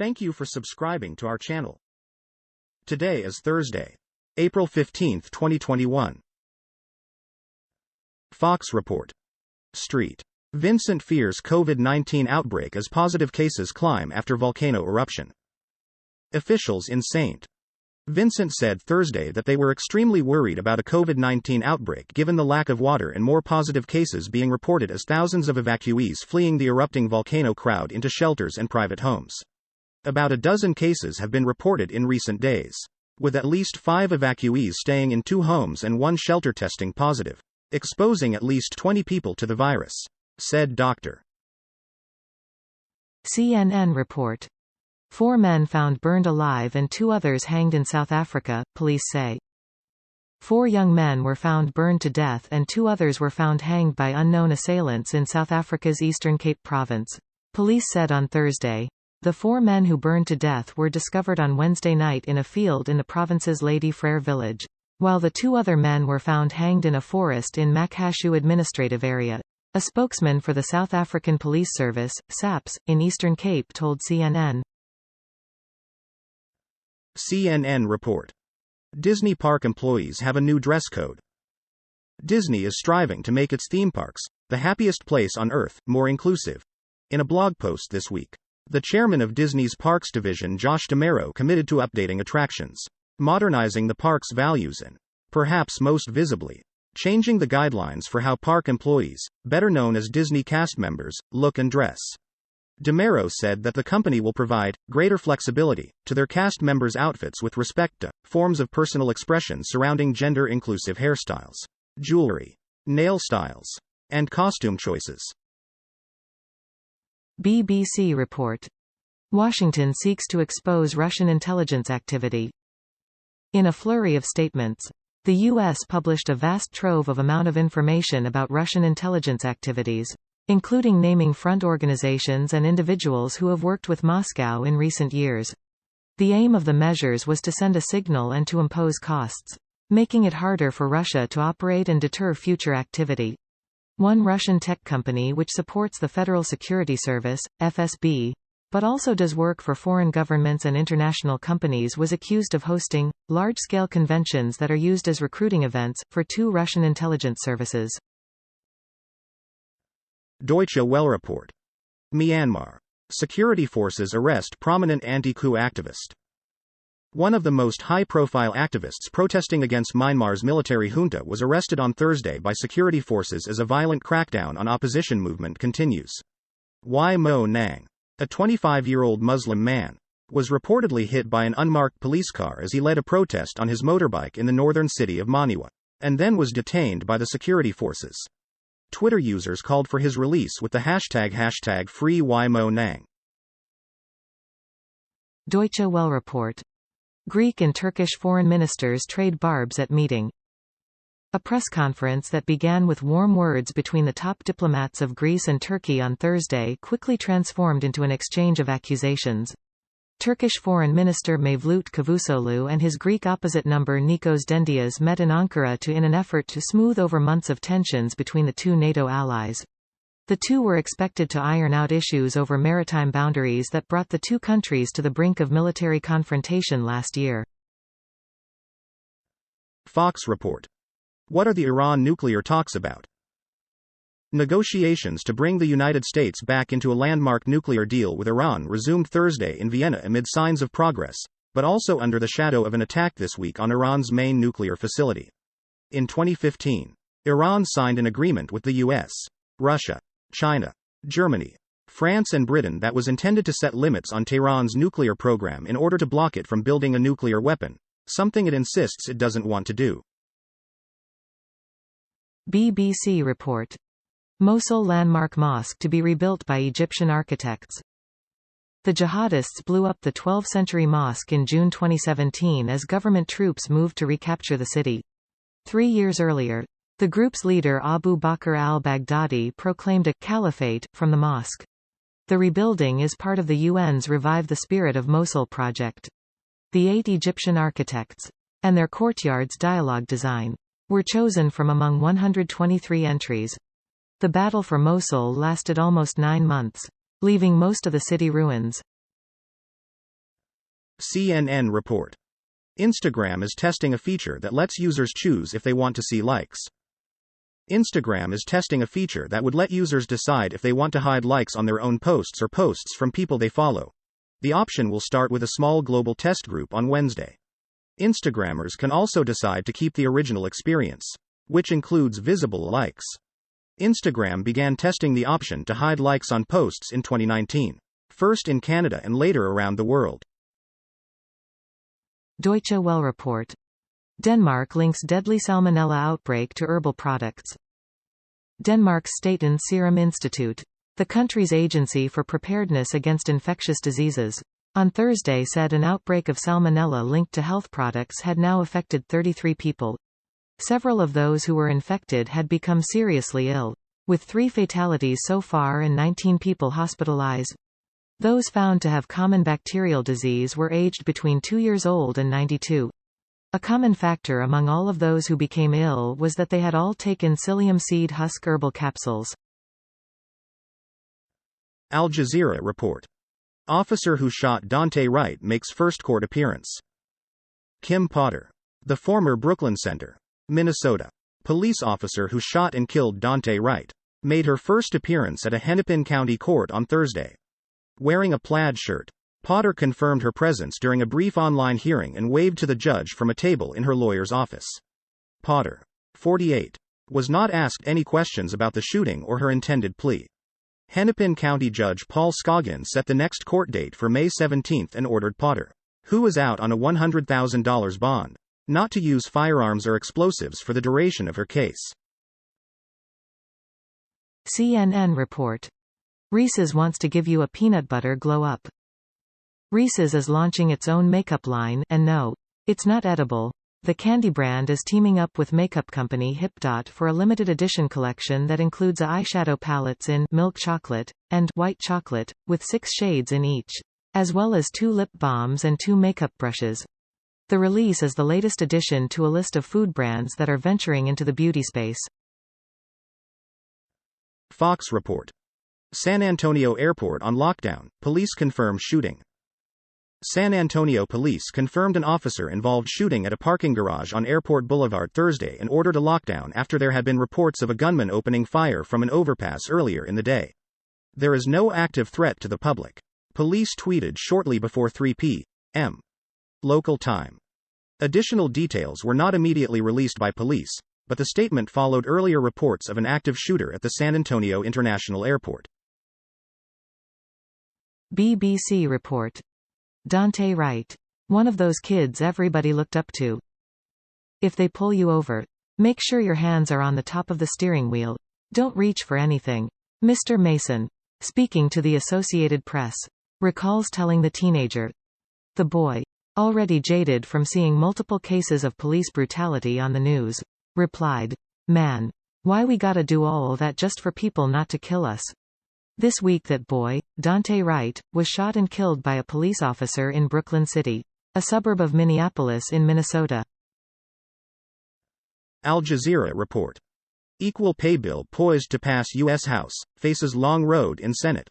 Thank you for subscribing to our channel. Today is Thursday, April 15, 2021. Fox Report. Street. Vincent fears COVID-19 outbreak as positive cases climb after volcano eruption. Officials in St. Vincent said Thursday that they were extremely worried about a COVID-19 outbreak given the lack of water and more positive cases being reported as thousands of evacuees fleeing the erupting volcano crowd into shelters and private homes. About a dozen cases have been reported in recent days, with at least 5 evacuees staying in 2 homes and 1 shelter testing positive, exposing at least 20 people to the virus, said Dr. CNN report. 4 men found burned alive and 2 others hanged in South Africa, police say. 4 young men were found burned to death and 2 others were found hanged by unknown assailants in South Africa's Eastern Cape province, police said on Thursday. The 4 men who burned to death were discovered on Wednesday night in a field in the province's Lady Frere village, while the 2 other men were found hanged in a forest in Makhashu administrative area. A spokesman for the South African Police Service, SAPS, in Eastern Cape told CNN. CNN report. Disney park employees have a new dress code. Disney is striving to make its theme parks, the happiest place on earth, more inclusive. In a blog post this week, the chairman of Disney's Parks Division, Josh D'Amaro, committed to updating attractions, modernizing the park's values and, perhaps most visibly, changing the guidelines for how park employees, better known as Disney cast members, look and dress. D'Amaro said that the company will provide greater flexibility to their cast members' outfits with respect to forms of personal expression surrounding gender-inclusive hairstyles, jewelry, nail styles, and costume choices. BBC report. Washington seeks to expose Russian intelligence activity. In a flurry of statements, the U.S. published a vast trove of amount of information about Russian intelligence activities, including naming front organizations and individuals who have worked with Moscow in recent years. The aim of the measures was to send a signal and to impose costs, making it harder for Russia to operate and deter future activity. One Russian tech company which supports the Federal Security Service, FSB, but also does work for foreign governments and international companies, was accused of hosting large-scale conventions that are used as recruiting events for 2 Russian intelligence services. Deutsche Welle report. Myanmar. Security forces arrest prominent anti-coup activist. One of the most high-profile activists protesting against Myanmar's military junta was arrested on Thursday by security forces as a violent crackdown on opposition movement continues. Y Mo Nang, a 25-year-old Muslim man, was reportedly hit by an unmarked police car as he led a protest on his motorbike in the northern city of Maniwa, and then was detained by the security forces. Twitter users called for his release with the hashtag Free Y Mo Nang. Deutsche Welle report. Greek and Turkish foreign ministers trade barbs at meeting. A press conference that began with warm words between the top diplomats of Greece and Turkey on Thursday quickly transformed into an exchange of accusations. Turkish Foreign Minister Mevlut Cavusoglu and his Greek opposite number Nikos Dendias met in Ankara in an effort to smooth over months of tensions between the 2 NATO allies. The 2 were expected to iron out issues over maritime boundaries that brought the 2 countries to the brink of military confrontation last year. Fox report. What are the Iran nuclear talks about? Negotiations to bring the United States back into a landmark nuclear deal with Iran resumed Thursday in Vienna amid signs of progress, but also under the shadow of an attack this week on Iran's main nuclear facility. In 2015, Iran signed an agreement with the U.S., Russia, China, Germany, France and Britain that was intended to set limits on Tehran's nuclear program in order to block it from building a nuclear weapon, something it insists it doesn't want to do. BBC report. Mosul landmark mosque to be rebuilt by Egyptian architects. The jihadists blew up the 12th century mosque in June 2017 as government troops moved to recapture the city. 3 years earlier, the group's leader Abu Bakr al-Baghdadi proclaimed a caliphate from the mosque. The rebuilding is part of the UN's Revive the Spirit of Mosul project. The 8 Egyptian architects, and their courtyard's dialogue design, were chosen from among 123 entries. The battle for Mosul lasted almost 9 months, leaving most of the city ruins. CNN report. Instagram is testing a feature that lets users choose if they want to see likes. Instagram is testing a feature that would let users decide if they want to hide likes on their own posts or posts from people they follow. The option will start with a small global test group on Wednesday. Instagrammers can also decide to keep the original experience, which includes visible likes. Instagram began testing the option to hide likes on posts in 2019, first in Canada and later around the world. Deutsche Welle report. Denmark links deadly salmonella outbreak to herbal products. Denmark's Statens Serum Institute, the country's agency for preparedness against infectious diseases, on Thursday said an outbreak of salmonella linked to health products had now affected 33 people. Several of those who were infected had become seriously ill, with 3 fatalities so far and 19 people hospitalized. Those found to have common bacterial disease were aged between 2 years old and 92. A common factor among all of those who became ill was that they had all taken psyllium seed husk herbal capsules. Al Jazeera report. Officer who shot Daunte Wright makes first court appearance. Kim Potter. The former Brooklyn Center, Minnesota, police officer who shot and killed Daunte Wright, made her first appearance at a Hennepin County court on Thursday. Wearing a plaid shirt, Potter confirmed her presence during a brief online hearing and waved to the judge from a table in her lawyer's office. Potter, 48, was not asked any questions about the shooting or her intended plea. Hennepin County Judge Paul Scoggin set the next court date for May 17 and ordered Potter, who was out on a $100,000 bond, not to use firearms or explosives for the duration of her case. CNN report. Reese's wants to give you a peanut butter glow up. Reese's is launching its own makeup line, and no, it's not edible. The candy brand is teaming up with makeup company HipDot for a limited edition collection that includes eyeshadow palettes in milk chocolate and white chocolate, with 6 shades in each, as well as 2 lip balms and 2 makeup brushes. The release is the latest addition to a list of food brands that are venturing into the beauty space. Fox report. San Antonio Airport on lockdown, police confirm shooting. San Antonio police confirmed an officer-involved shooting at a parking garage on Airport Boulevard Thursday and ordered a lockdown after there had been reports of a gunman opening fire from an overpass earlier in the day. There is no active threat to the public, police tweeted shortly before 3 p.m. local time. Additional details were not immediately released by police, but the statement followed earlier reports of an active shooter at the San Antonio International Airport. BBC report. Daunte Wright. One of those kids everybody looked up to. If they pull you over, make sure your hands are on the top of the steering wheel. Don't reach for anything. Mr. Mason, speaking to the Associated Press, recalls telling the teenager. The boy, already jaded from seeing multiple cases of police brutality on the news, replied, "Man, why we gotta do all that just for people not to kill us?" This week that boy, Daunte Wright, was shot and killed by a police officer in Brooklyn City, a suburb of Minneapolis in Minnesota. Al Jazeera report. Equal pay bill poised to pass U.S. House, faces long road in Senate.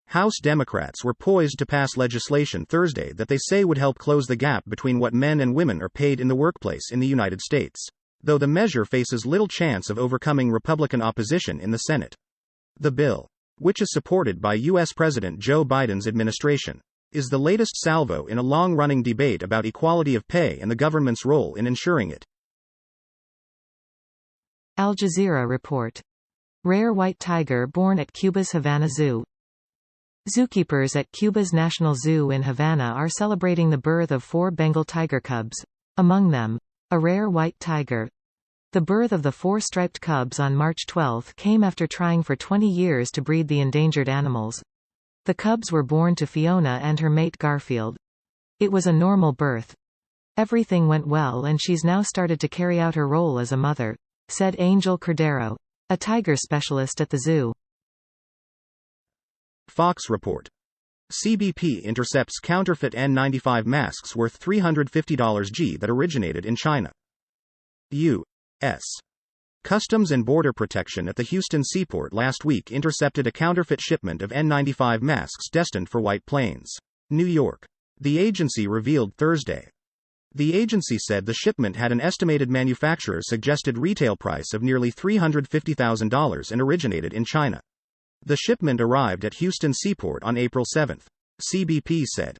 House Democrats were poised to pass legislation Thursday that they say would help close the gap between what men and women are paid in the workplace in the United States, though the measure faces little chance of overcoming Republican opposition in the Senate. The bill, which is supported by U.S. President Joe Biden's administration, is the latest salvo in a long-running debate about equality of pay and the government's role in ensuring it. Al Jazeera report. Rare white tiger born at Cuba's Havana Zoo. Zookeepers at Cuba's National Zoo in Havana are celebrating the birth of 4 Bengal tiger cubs, among them, a rare white tiger. The birth of the 4 striped cubs on March 12 came after trying for 20 years to breed the endangered animals. The cubs were born to Fiona and her mate Garfield. It was a normal birth. Everything went well and she's now started to carry out her role as a mother, said Angel Cordero, a tiger specialist at the zoo. Fox report. CBP intercepts counterfeit N95 masks worth $350 that originated in China. U.S. Customs and Border Protection at the Houston seaport last week intercepted a counterfeit shipment of N95 masks destined for White Plains, New York. the agency revealed Thursday. The agency said the shipment had an estimated manufacturer's suggested retail price of nearly $350,000 and originated in China. The shipment arrived at Houston Seaport on April 7, CBP said.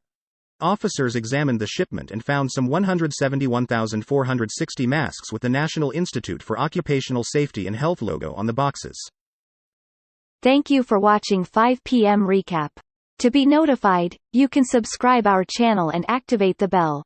Officers examined the shipment and found some 171,460 masks with the National Institute for Occupational Safety and Health logo on the boxes. Thank you for watching 5 p.m. recap. To be notified, you can subscribe our channel and activate the bell.